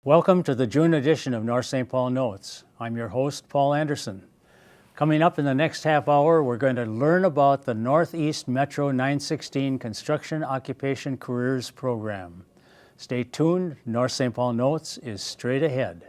Welcome to the June edition of North St. Paul Notes. I'm your host, Paul Anderson. Coming up in the next half hour, we're going to learn about the Northeast Metro 916 Construction Occupation Careers Program. Stay tuned. North St. Paul Notes is straight ahead.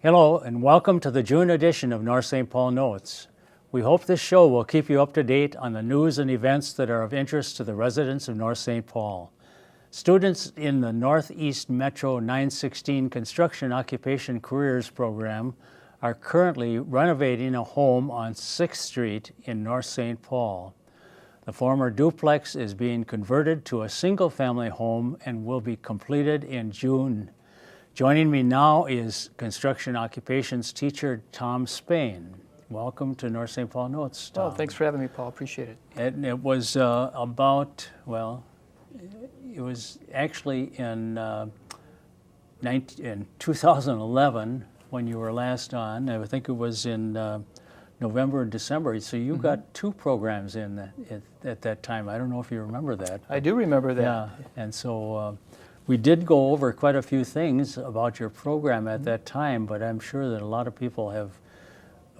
Hello and welcome to the June edition of North St. Paul Notes. We hope this show will keep you up to date on the news and events that are of interest to the residents of North St. Paul. Students in the Northeast Metro 916 Construction Occupation Careers Program are currently renovating a home on 6th Street in North St. Paul. The former duplex is being converted to a single-family home and will be completed in June. Joining me now is construction occupations teacher Tom Spehn. Welcome to North St. Paul Notes, Tom. Oh, thanks for having me, Paul. Appreciate it. And it was it was actually in 2011 when you were last on. I think it was in November and December. So you got two programs in at that time. I don't know if you remember that. I do remember that. Yeah, and so we did go over quite a few things about your program at that time, but I'm sure that a lot of people have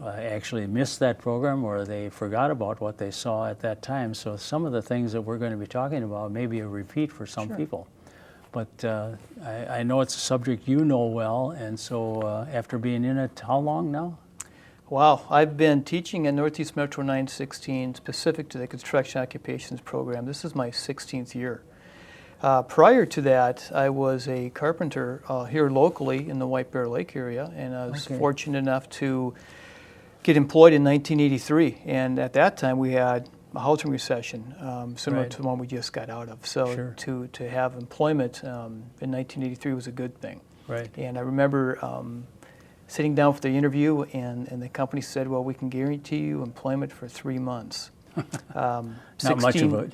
actually missed that program or they forgot about what they saw at that time. So some of the things that we're going to be talking about may be a repeat for some people. But I know it's a subject you know well, and so after being in it, how long now? Wow, I've been teaching in Northeast Metro 916 specific to the construction occupations program. This is my 16th year. Prior to that, I was a carpenter here locally in the White Bear Lake area, and I was fortunate enough to get employed in 1983. And at that time, we had a housing recession, similar to the one we just got out of. So to have employment in 1983 was a good thing. Right. And I remember sitting down for the interview, and the company said, "Well, we can guarantee you employment for 3 months." Not much of a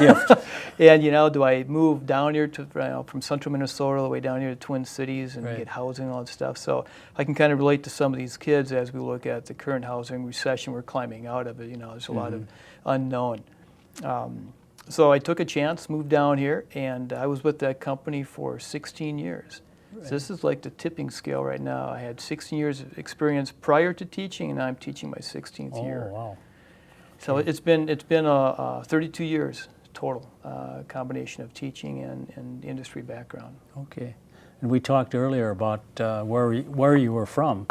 gift. And do I move down here to from central Minnesota all the way down here to Twin Cities and get housing and all that stuff? So I can kind of relate to some of these kids as we look at the current housing recession we're climbing out of it. There's a lot of unknown. So I took a chance, moved down here, and I was with that company for 16 years. So this is like the tipping scale right now. I had 16 years of experience prior to teaching, and now I'm teaching my 16th year. Oh, wow. So it's been 32 years total, combination of teaching and industry background. Okay, and we talked earlier about where you were from.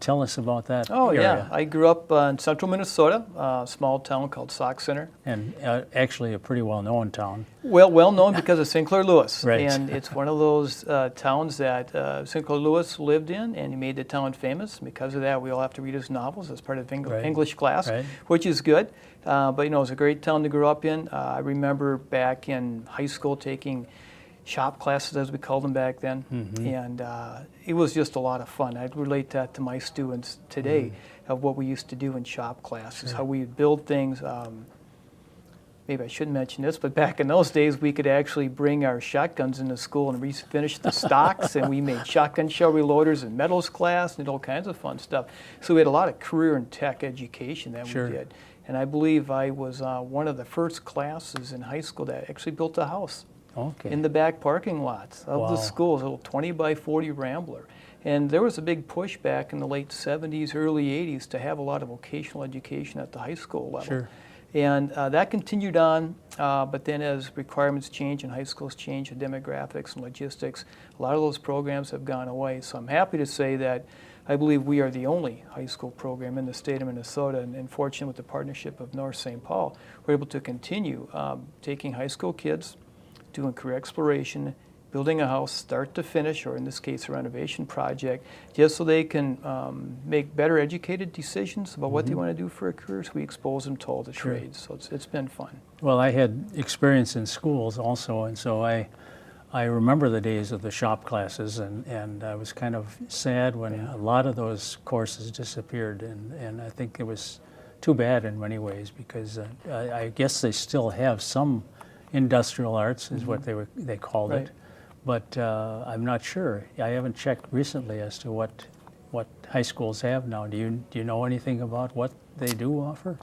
Tell us about that area. Yeah, I grew up in central Minnesota, a small town called Sauk Center. And actually a pretty well-known town. Well known because of St. Clair Lewis. Right. And it's one of those towns that St. Clair Lewis lived in, and he made the town famous. And because of that, we all have to read his novels as part of English class, which is good. But it was a great town to grow up in. I remember back in high school taking shop classes, as we called them back then, and it was just a lot of fun. I'd relate that to my students today of what we used to do in shop classes, how we would build things. Maybe I shouldn't mention this, but back in those days, we could actually bring our shotguns into school and refinish the stocks, and we made shotgun shell reloaders in metals class and did all kinds of fun stuff. So we had a lot of career and tech education that we did. And I believe I was one of the first classes in high school that actually built a house. In the back parking lots of the schools, a little 20 by 40 Rambler. And there was a big push back in the late 70s, early 80s to have a lot of vocational education at the high school level. And that continued on, but then as requirements change and high schools change, and demographics and logistics, a lot of those programs have gone away. So I'm happy to say that I believe we are the only high school program in the state of Minnesota, and fortunate with the partnership of North St. Paul, we're able to continue taking high school kids, doing career exploration, building a house start to finish, or in this case a renovation project, just so they can make better educated decisions about what they want to do for a career. So we expose them to all the trades. So it's been fun. Well, I had experience in schools also, and so I remember the days of the shop classes, and I was kind of sad when a lot of those courses disappeared, and I think it was too bad in many ways, because I guess they still have some industrial arts is what they called it. But I'm not sure. I haven't checked recently as to what high schools have now. Do you know anything about what they do offer?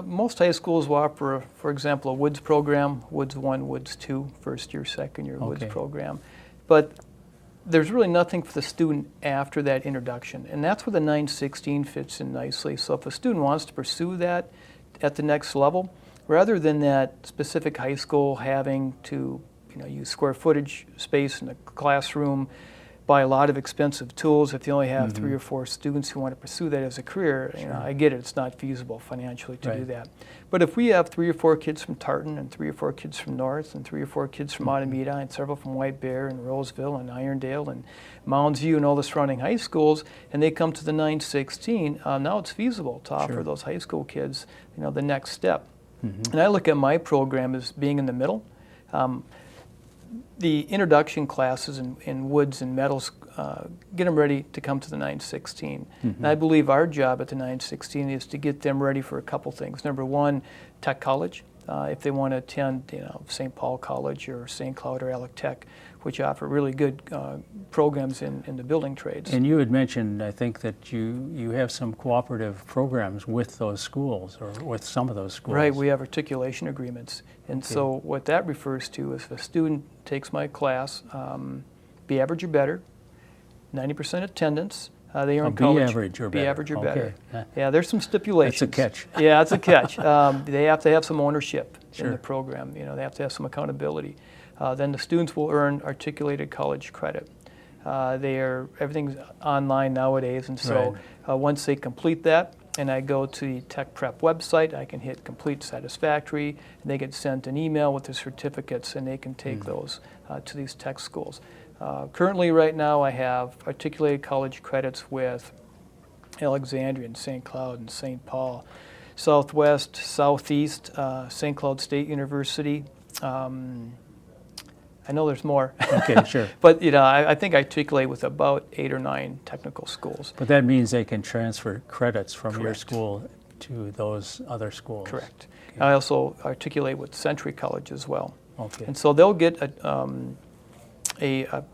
Most high schools will offer, for example, a Woods program, Woods 1, Woods 2, first year, second year Woods program. But there's really nothing for the student after that introduction. And that's where the 916 fits in nicely. So if a student wants to pursue that at the next level, rather than that specific high school having to use square footage space in a classroom, buy a lot of expensive tools. If you only have 3 or 4 students who want to pursue that as a career, I get it, it's not feasible financially to do that. But if we have 3 or 4 kids from Tartan, and 3 or 4 kids from North, and 3 or 4 kids from Alameda, and several from White Bear, and Roseville, and Irondale, and Mounds View, and all the surrounding high schools, and they come to the 916, now it's feasible to offer those high school kids the next step. And I look at my program as being in the middle. The introduction classes in woods and metals get them ready to come to the 916. And I believe our job at the 916 is to get them ready for a couple things. Number one, tech college, if they want to attend St. Paul College or St. Cloud or Alec Tech, which offer really good programs in the building trades. And you had mentioned, I think, that you have some cooperative programs with those schools, or with some of those schools. Right, we have articulation agreements. And so what that refers to is if a student takes my class, be average or better, 90% attendance, they earn college. Be average or better. Be average or better. Yeah, there's some stipulations. That's a catch. Yeah, that's a catch. They have to have some ownership in the program. They have to have some accountability. Then the students will earn articulated college credit. Everything's online nowadays, and so once they complete that, and I go to the Tech Prep website, I can hit complete satisfactory, and they get sent an email with the certificates, and they can take those to these tech schools. Currently, right now, I have articulated college credits with Alexandria and St. Cloud and St. Paul, Southwest, Southeast, St. Cloud State University. I know there's more. Okay, sure. But I think I articulate with about 8 or 9 technical schools. But that means they can transfer credits from your school to those other schools. Correct. Okay. I also articulate with Century College as well. Okay. And so they'll get a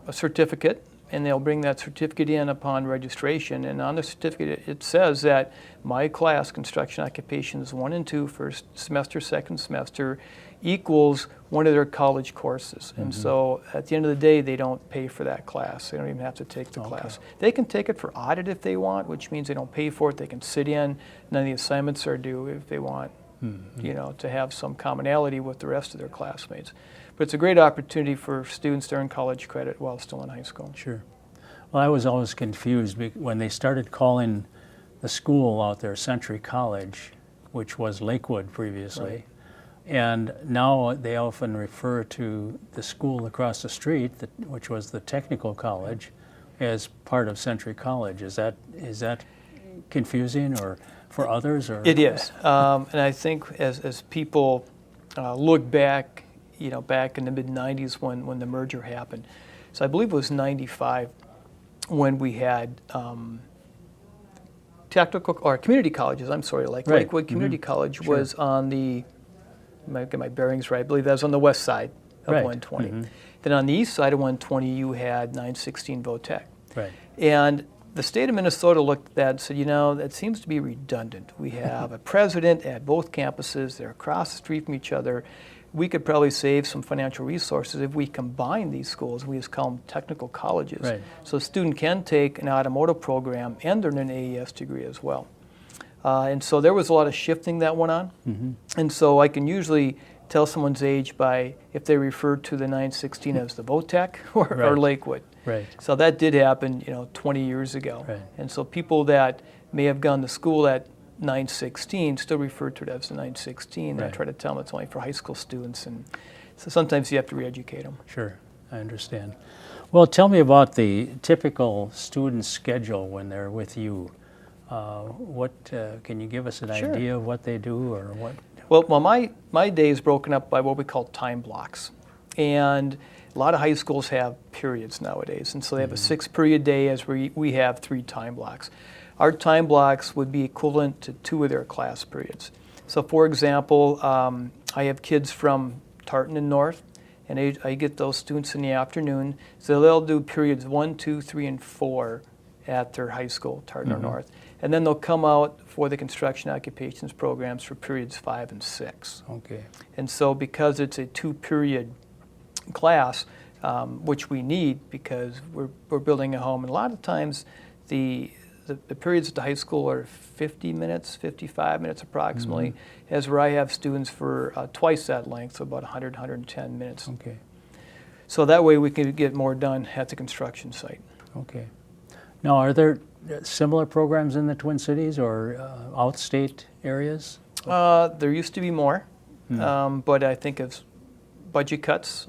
certificate, and they'll bring that certificate in upon registration. And on the certificate, it says that my class, Construction Occupations 1 and 2, first semester, second semester, equals one of their college courses. And so at the end of the day, they don't pay for that class. They don't even have to take the class. They can take it for audit if they want, which means they don't pay for it. They can sit in. None of the assignments are due if they want, to have some commonality with the rest of their classmates. But it's a great opportunity for students to earn college credit while still in high school. Sure. Well, I was always confused when they started calling the school out there Century College, which was Lakewood previously. Right. And now they often refer to the school across the street, which was the technical college, as part of Century College. Is that confusing or for others? Or? It is. And I think as people look back, back in the mid-'90s when the merger happened. So I believe it was 95 when we had technical or community colleges, Lakewood Community College was on the, I get my bearings right, I believe that was on the west side of 120. Then on the east side of 120, you had 916 VOTEC. Right. And the state of Minnesota looked at that and said, that seems to be redundant. We have a president at both campuses. They're across the street from each other. We could probably save some financial resources if we combine these schools. We just call them technical colleges. Right. So a student can take an automotive program and earn an AES degree as well. And so there was a lot of shifting that went on. And so I can usually tell someone's age by if they refer to the 916 as the VOTEC or Lakewood. Right. So that did happen, 20 years ago. Right. And so people that may have gone to school at 916 still refer to it as the 916. Right. I try to tell them it's only for high school students, and so sometimes you have to re-educate them. Sure, I understand. Well, tell me about the typical student schedule when they're with you. Can you give us an Sure. idea of what they do or what? Well, my day is broken up by what we call time blocks. And a lot of high schools have periods nowadays. And so they have a 6-period day as we have 3 time blocks. Our time blocks would be equivalent to 2 of their class periods. So for example, I have kids from Tartan and North, and I get those students in the afternoon. So they'll do periods 1, 2, 3, and 4 at their high school, Tartan or North. And then they'll come out for the construction occupations programs for periods 5 and 6. Okay. And so because it's a 2-period class, which we need because we're building a home, and a lot of times the periods at the high school are 50 minutes, 55 minutes approximately, as where I have students for twice that length, so about 100, 110 minutes. Okay. So that way we can get more done at the construction site. Okay. Now, are there similar programs in the Twin Cities or outstate areas? There used to be more, but I think as budget cuts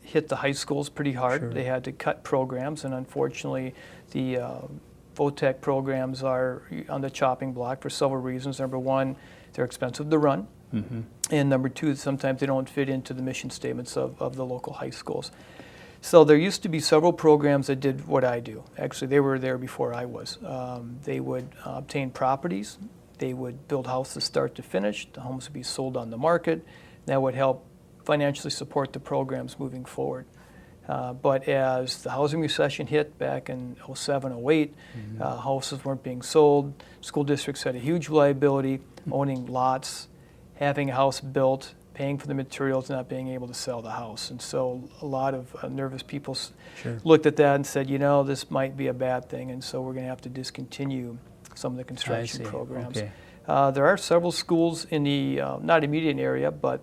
hit the high schools pretty hard. Sure. They had to cut programs, and unfortunately the VOTEC programs are on the chopping block for several reasons. Number one, they're expensive to run. And number two, sometimes they don't fit into the mission statements of the local high schools. So there used to be several programs that did what I do. Actually, they were there before I was. They would obtain properties. They would build houses start to finish. The homes would be sold on the market. That would help financially support the programs moving forward. But as the housing recession hit back in 07, 08, houses weren't being sold. School districts had a huge liability, owning lots, having a house built, paying for the materials, not being able to sell the house. And so a lot of nervous people looked at that and said, this might be a bad thing, and so we're going to have to discontinue some of the construction programs. Okay. There are several schools in the, not immediate area, but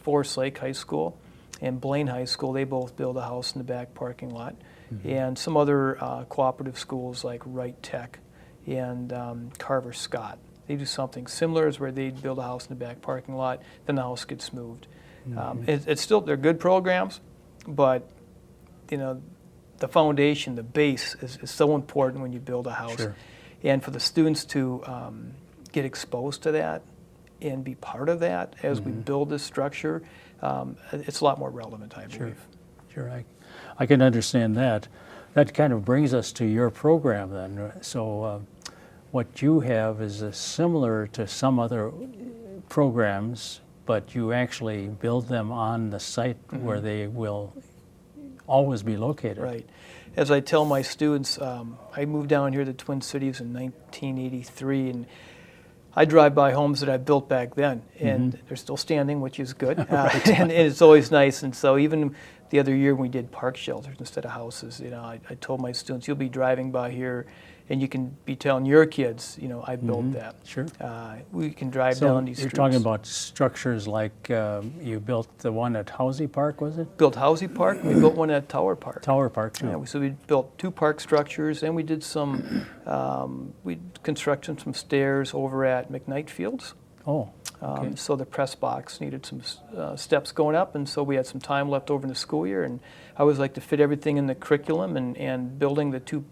Forest Lake High School and Blaine High School. They both build a house in the back parking lot. And some other cooperative schools like Wright Tech and Carver Scott. They do something similar, as where they build a house in the back parking lot, then the house gets moved. It's still, they're good programs, but the foundation, the base is so important when you build a house. Sure. And for the students to get exposed to that and be part of that as we build this structure, it's a lot more relevant, I believe. Sure, I can understand that. That kind of brings us to your program then. So what you have is similar to some other programs, but you actually build them on the site where they will always be located. Right. As I tell my students, I moved down here to the Twin Cities in 1983, and I drive by homes that I built back then, and they're still standing, which is good, and it's always nice. And so even the other year when we did park shelters instead of houses, I told my students, you'll be driving by here, and you can be telling your kids, I built that. Sure. We can drive So down these you're streets. talking about structures like you built the one at Housey Park, was it? Built Housey Park, and we built one at Tower Park. Tower Park too. Yeah, so we built 2 park structures, and we did some, we constructed some stairs over at McKnight Fields. Oh, okay. So the press box needed some steps going up, and so we had some time left over in the school year, and I always like to fit everything in the curriculum, and building the 2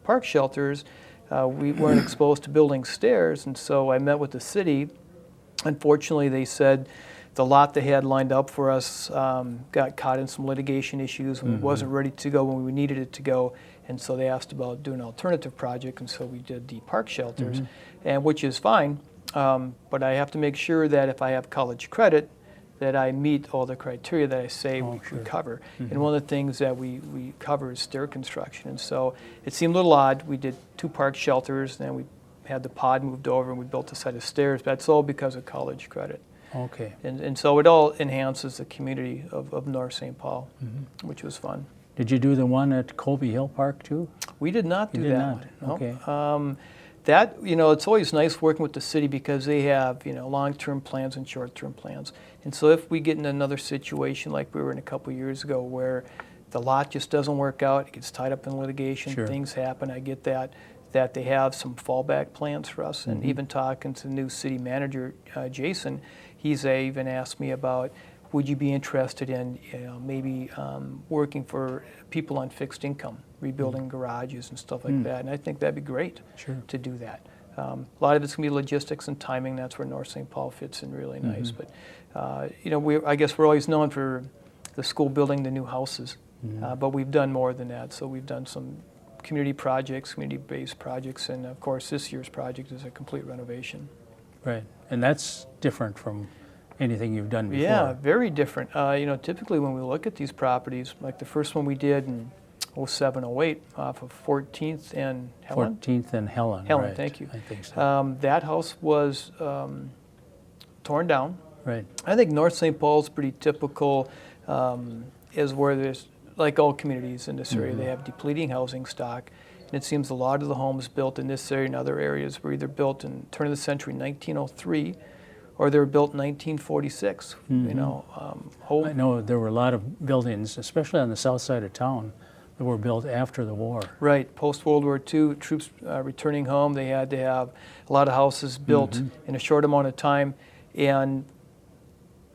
park shelters, we weren't exposed to building stairs, and so I met with the city. Unfortunately, they said the lot they had lined up for us got caught in some litigation issues and wasn't ready to go when we needed it to go, and so they asked about doing an alternative project, and so we did the park shelters, and which is fine, but I have to make sure that if I have college credit, that I meet all the criteria that I say we cover. And one of the things that we cover is stair construction. And so it seemed a little odd. We did 2 park shelters, and then we had the pod moved over, and we built a set of stairs. But that's all because of college credit. Okay. And so it all enhances the community of North St. Paul, which was fun. Did you do the one at Colby Hill Park too? We did not do that one. No. Okay. That, it's always nice working with the city because they have, long-term plans and short-term plans. And so if we get in another situation like we were in a couple years ago where the lot just doesn't work out, it gets tied up in litigation, Sure. things happen, I get that they have some fallback plans for us. And even talking to the new city manager, Jason, he's even asked me about, would you be interested in maybe working for people on fixed income, rebuilding garages and stuff like that? And I think that'd be great to do that. A lot of it's going to be logistics and timing. That's where North St. Paul fits in really nice. But, I guess we're always known for the school building the new houses, but we've done more than that. So we've done some community projects, community-based projects, and of course this year's project is a complete renovation. Right, and that's different from anything you've done before. Yeah, very different. Typically when we look at these properties, like the first one we did in 07, 08 off of 14th and Helen. 14th and Helen. Helen, right. thank you. I think so. That house was torn down. Right. I think North St. Paul's pretty typical, is where there's, like all communities in this area, they have depleting housing stock. And it seems a lot of the homes built in this area and other areas were either built in turn of the century 1903 or they were built in 1946. I know there were a lot of buildings, especially on the south side of town, that were built after the war. Right, post-World War II, troops returning home, they had to have a lot of houses built in a short amount of time. And,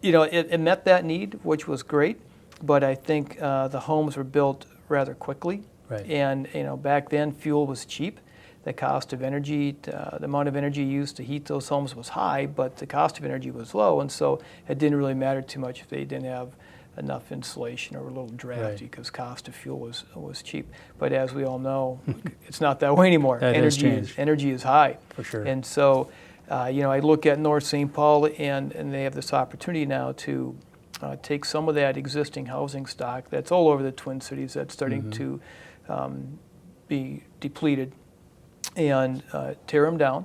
it met that need, which was great. But I think the homes were built rather quickly. Right. And, back then fuel was cheap. The cost of energy, the amount of energy used to heat those homes was high, but the cost of energy was low. And so it didn't really matter too much if they didn't have enough insulation or a little drafty because cost of fuel was cheap. But as we all know, it's not that way anymore. That has changed. Energy is high. For sure. And so, I look at North St. Paul and they have this opportunity now to take some of that existing housing stock that's all over the Twin Cities that's starting to be depleted and tear them down.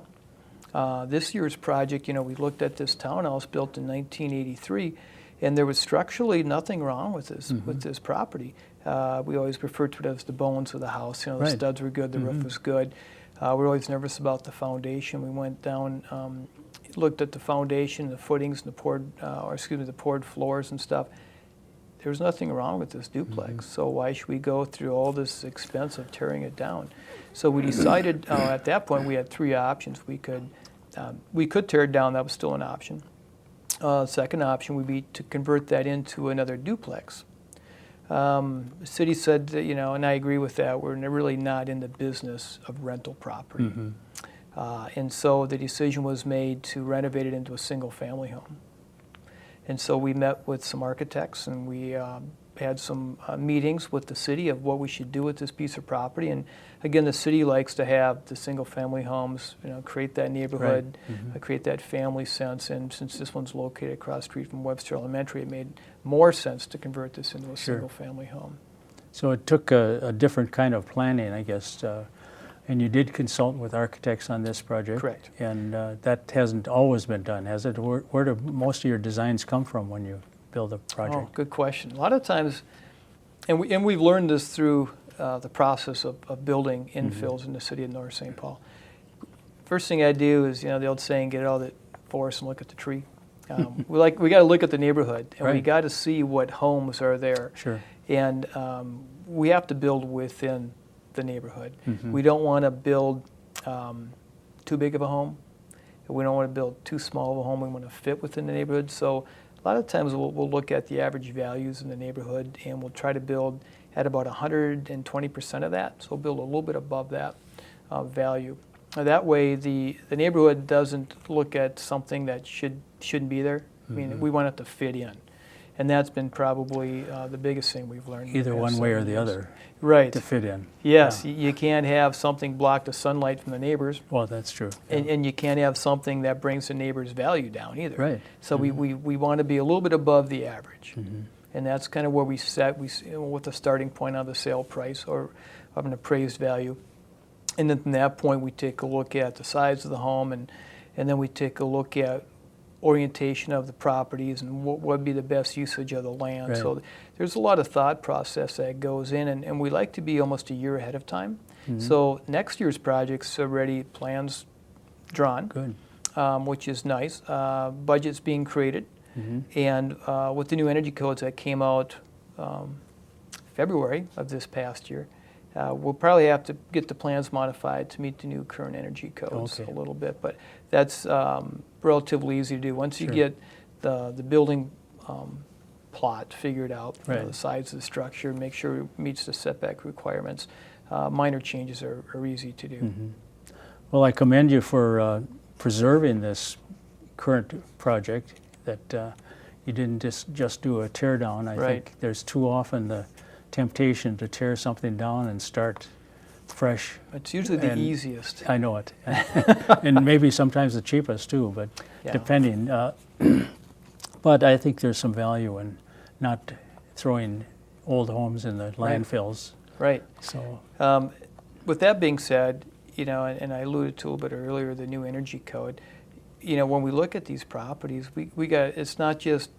This year's project, we looked at this townhouse built in 1983, and there was structurally nothing wrong with this property. We always refer to it as the bones of the house. The studs were good, the roof was good. We're always nervous about the foundation. We went down, looked at the foundation, the footings, and the poured floors and stuff. There was nothing wrong with this duplex, so why should we go through all this expense of tearing it down? So we decided at that point we had three options. We could tear it down, that was still an option. Second option would be to convert that into another duplex. The city said, and I agree with that, we're really not in the business of rental property. And so the decision was made to renovate it into a single family home. And so we met with some architects and we had some meetings with the city of what we should do with this piece of property. And again, the city likes to have the single family homes, create that neighborhood, create that family sense. And since this one's located across the street from Webster Elementary, it made more sense to convert this into a single family home. So it took a different kind of planning, I guess, and you did consult with architects on this project. Correct. And that hasn't always been done, has it? Where do most of your designs come from when you build a project? Oh, good question. A lot of times, and we've learned this through the process of building infills in the city of North St. Paul. First thing I do is, the old saying, get out of the forest and look at the tree. We got to look at the neighborhood, and we got to see what homes are there. Sure. And we have to build within the neighborhood. We don't want to build too big of a home. We don't want to build too small of a home. We want to fit within the neighborhood. So a lot of times we'll look at the average values in the neighborhood and we'll try to build at about 120% of that. So we'll build a little bit above that value. That way the neighborhood doesn't look at something that shouldn't be there. I mean, we want it to fit in. And that's been probably the biggest thing we've learned. Either one way or the other. Right. To fit in. Yes, you can't have something block the sunlight from the neighbors. Well, that's true. And you can't have something that brings the neighbor's value down either. Right. So we want to be a little bit above the average. And that's kind of where we set with the starting point on the sale price or of an appraised value. And then from that point we take a look at the size of the home and then we take a look at orientation of the properties and what would be the best usage of the land. Right. So there's a lot of thought process that goes in, and we like to be almost a year ahead of time. So next year's project's already plans drawn, Good. Which is nice. Budget's being created, and with the new energy codes that came out February of this past year. We'll probably have to get the plans modified to meet the new current energy codes a little bit, but that's relatively easy to do. Once you get the building plot figured out, the size of the structure, make sure it meets the setback requirements, minor changes are easy to do. Mm-hmm. Well, I commend you for preserving this current project, that you didn't just do a tear down. I think there's too often the temptation to tear something down and start fresh. It's usually the easiest. I know it. And maybe sometimes the cheapest too, but depending. But I think there's some value in not throwing old homes in the landfills. Right. So, with that being said, and I alluded to a little bit earlier, the new energy code, when we look at these properties, we got, it's not just,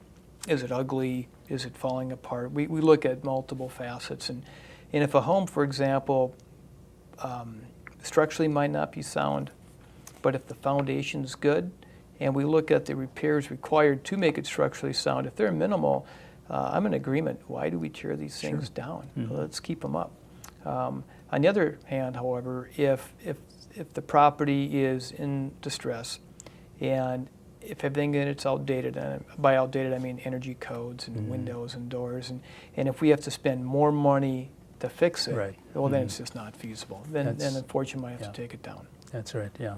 is it ugly, is it falling apart? We look at multiple facets. And if a home, for example, structurally might not be sound, but if the foundation's good, and we look at the repairs required to make it structurally sound, if they're minimal, I'm in agreement. Why do we tear these things down? Mm-hmm. Let's keep them up. On the other hand, however, if the property is in distress, and if everything in it's outdated, and by outdated I mean energy codes and windows and doors, and if we have to spend more money to fix it, well then it's just not feasible. Then unfortunately I have to take it down. That's right, yeah.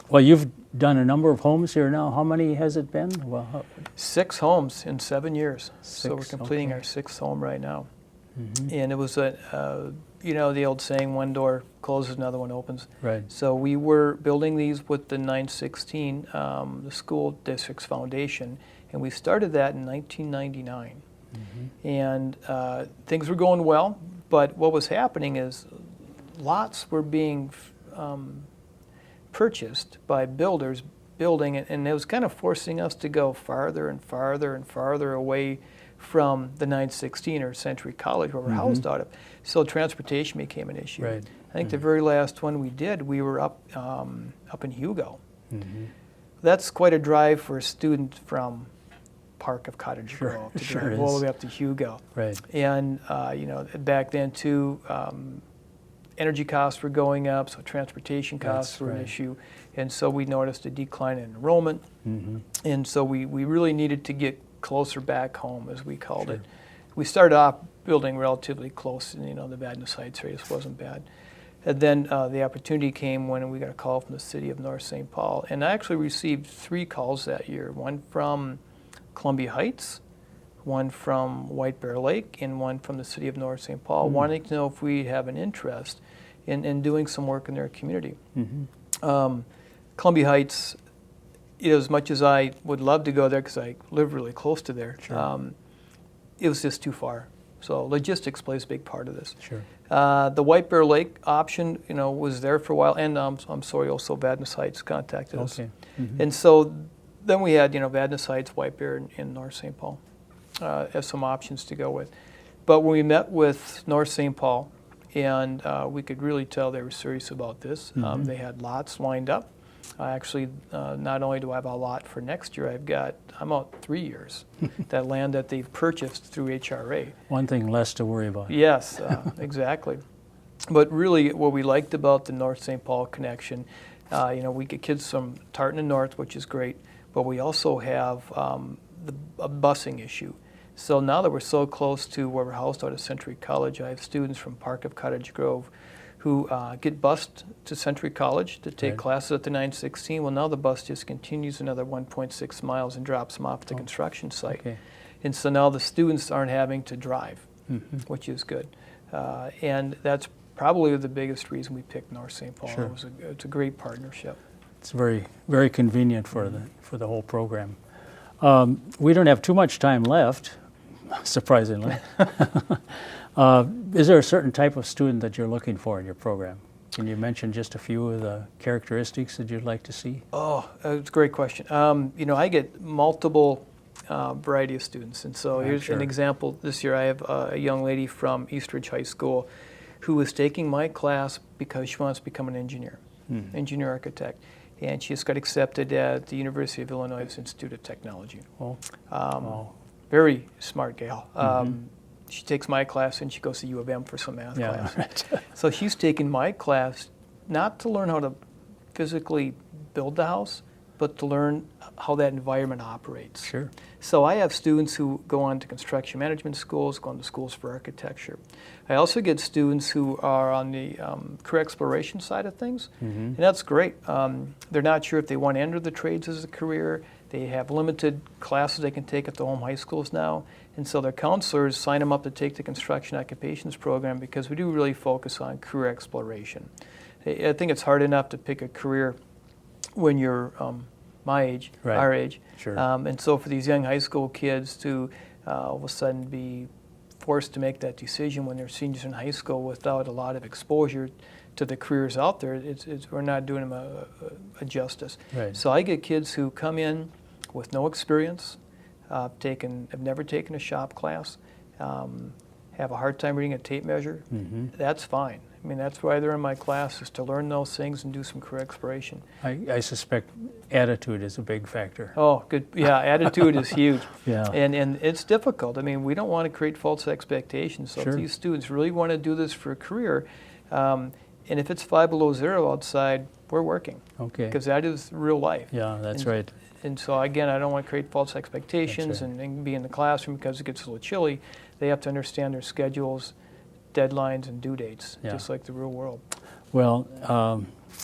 Well, you've done a number of homes here now. How many has it been? Well, 6 homes in 7 years. So we're completing our 6th home right now. Mm-hmm. And it was the old saying, one door closes, another one opens. Right. So we were building these with the 916, the school district's foundation, and we started that in 1999. Mm-hmm. And things were going well, but what was happening is lots were being purchased by builders building it, and it was kind of forcing us to go farther and farther and farther away from the 916 or Century College where we're housed out of. So transportation became an issue. Right. I think the very last one we did, we were up in Hugo. Mm-hmm. That's quite a drive for a student from Park of Cottage Grove to drive all the way up to Hugo. Right. And back then too, energy costs were going up, so transportation costs were an issue. And so we noticed a decline in enrollment. Mm-hmm. And so we really needed to get closer back home, as we called it. We started off building relatively close, and the Vadnais Heights radius wasn't bad. And then the opportunity came when we got a call from the city of North St. Paul. And I actually received 3 calls that year, one from Columbia Heights, one from White Bear Lake, and one from the city of North St. Paul, wanting to know if we have an interest in doing some work in their community. Mm-hmm. Columbia Heights, as much as I would love to go there because I live really close to there, it was just too far. So logistics plays a big part of this. Sure. The White Bear Lake option, was there for a while, and I'm sorry, also Vadnais Heights contacted us. Mm-hmm. And so then we had, Vadnais Heights, White Bear, and North St. Paul as some options to go with. But when we met with North St. Paul, and we could really tell they were serious about this. Mm-hmm. They had lots lined up. Actually, not only do I have a lot for next year, I'm out 3 years. That land that they've purchased through HRA. One thing less to worry about. Yes, exactly. But really, what we liked about the North St. Paul connection, we get kids from Tartan and North, which is great, but we also have a busing issue. So now that we're so close to where we're housed out at Century College, I have students from Park of Cottage Grove who get bused to Century College to take classes at the 916. Well, now the bus just continues another 1.6 miles and drops them off at the construction site. Okay. And so now the students aren't having to drive, which is good. And that's probably the biggest reason we picked North St. Paul. Sure. It's a great partnership. It's very, very convenient for the whole program. We don't have too much time left, surprisingly. Is there a certain type of student that you're looking for in your program? Can you mention just a few of the characteristics that you'd like to see? Oh, it's a great question. I get multiple variety of students. And so here's an example. This year I have a young lady from Eastridge High School who is taking my class because she wants to become an engineer, engineer architect. And she just got accepted at the University of Illinois Institute of Technology. Very smart gal. she takes my class and she goes to U of M for some math class. Right. So she's taking my class not to learn how to physically build the house, but to learn how that environment operates. Sure. So I have students who go on to construction management schools, go on to schools for architecture. I also get students who are on the career exploration side of things, and that's great. They're not sure if they want to enter the trades as a career. They have limited classes they can take at the home high schools now, and so their counselors sign them up to take the construction occupations program because we do really focus on career exploration. I think it's hard enough to pick a career when you're my age, Right. our age. Sure. And so for these young high school kids to all of a sudden be forced to make that decision when they're seniors in high school without a lot of exposure to the careers out there, we're not doing them a justice. Right. So I get kids who come in with no experience, have never taken a shop class, have a hard time reading a tape measure. That's fine. I mean, that's why they're in my class, is to learn those things and do some career exploration. I suspect attitude is a big factor. Oh, good. Yeah, attitude is huge. Yeah. And it's difficult. I mean, we don't want to create false expectations. So Sure. if these students really want to do this for a career, and if it's 5 below zero outside, we're working. Okay. Because that is real life. Yeah, that's And- right. And so again, I don't want to create false expectations That's right. and be in the classroom because it gets a little chilly. They have to understand their schedules, deadlines, and due dates, Yeah. just like the real world. Well,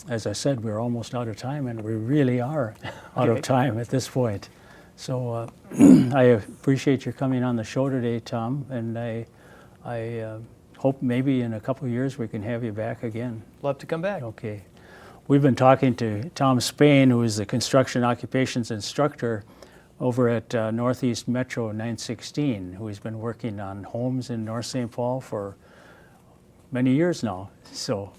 as I said, we're almost out of time, and we really are out of Okay. time at this point. So I appreciate your coming on the show today, Tom, and I hope maybe in a couple of years we can have you back again. Love to come back. Okay. We've been talking to Tom Spehn, who is the construction occupations instructor over at Northeast Metro 916, who has been working on homes in North St. Paul for many years now. So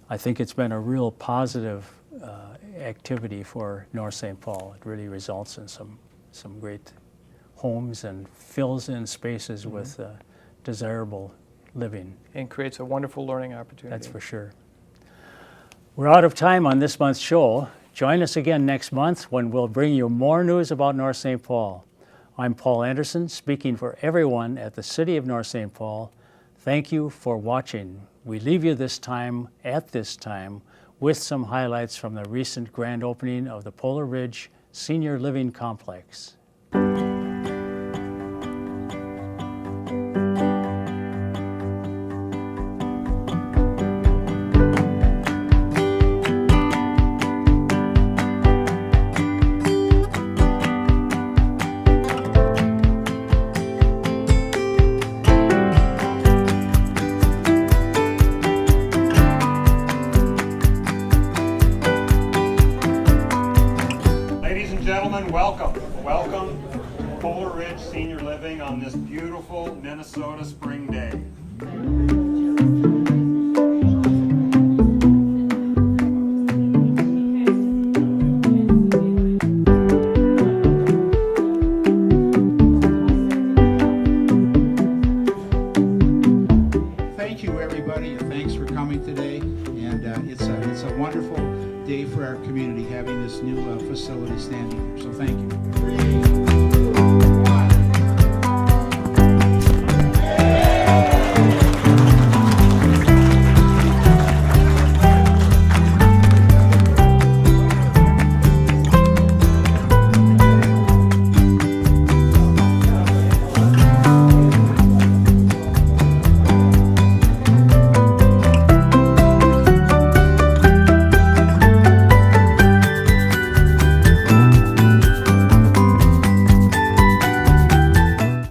I think it's been a real positive activity for North St. Paul. It really results in some great homes and fills in spaces with desirable living. And creates a wonderful learning opportunity. That's for sure. We're out of time on this month's show. Join us again next month when we'll bring you more news about North St. Paul. I'm Paul Anderson, speaking for everyone at the City of North St. Paul. Thank you for watching. We leave you this time, with some highlights from the recent grand opening of the Polar Ridge Senior Living Complex. Ladies and gentlemen, welcome. Welcome to Polar Ridge Senior Living on this beautiful Minnesota spring day.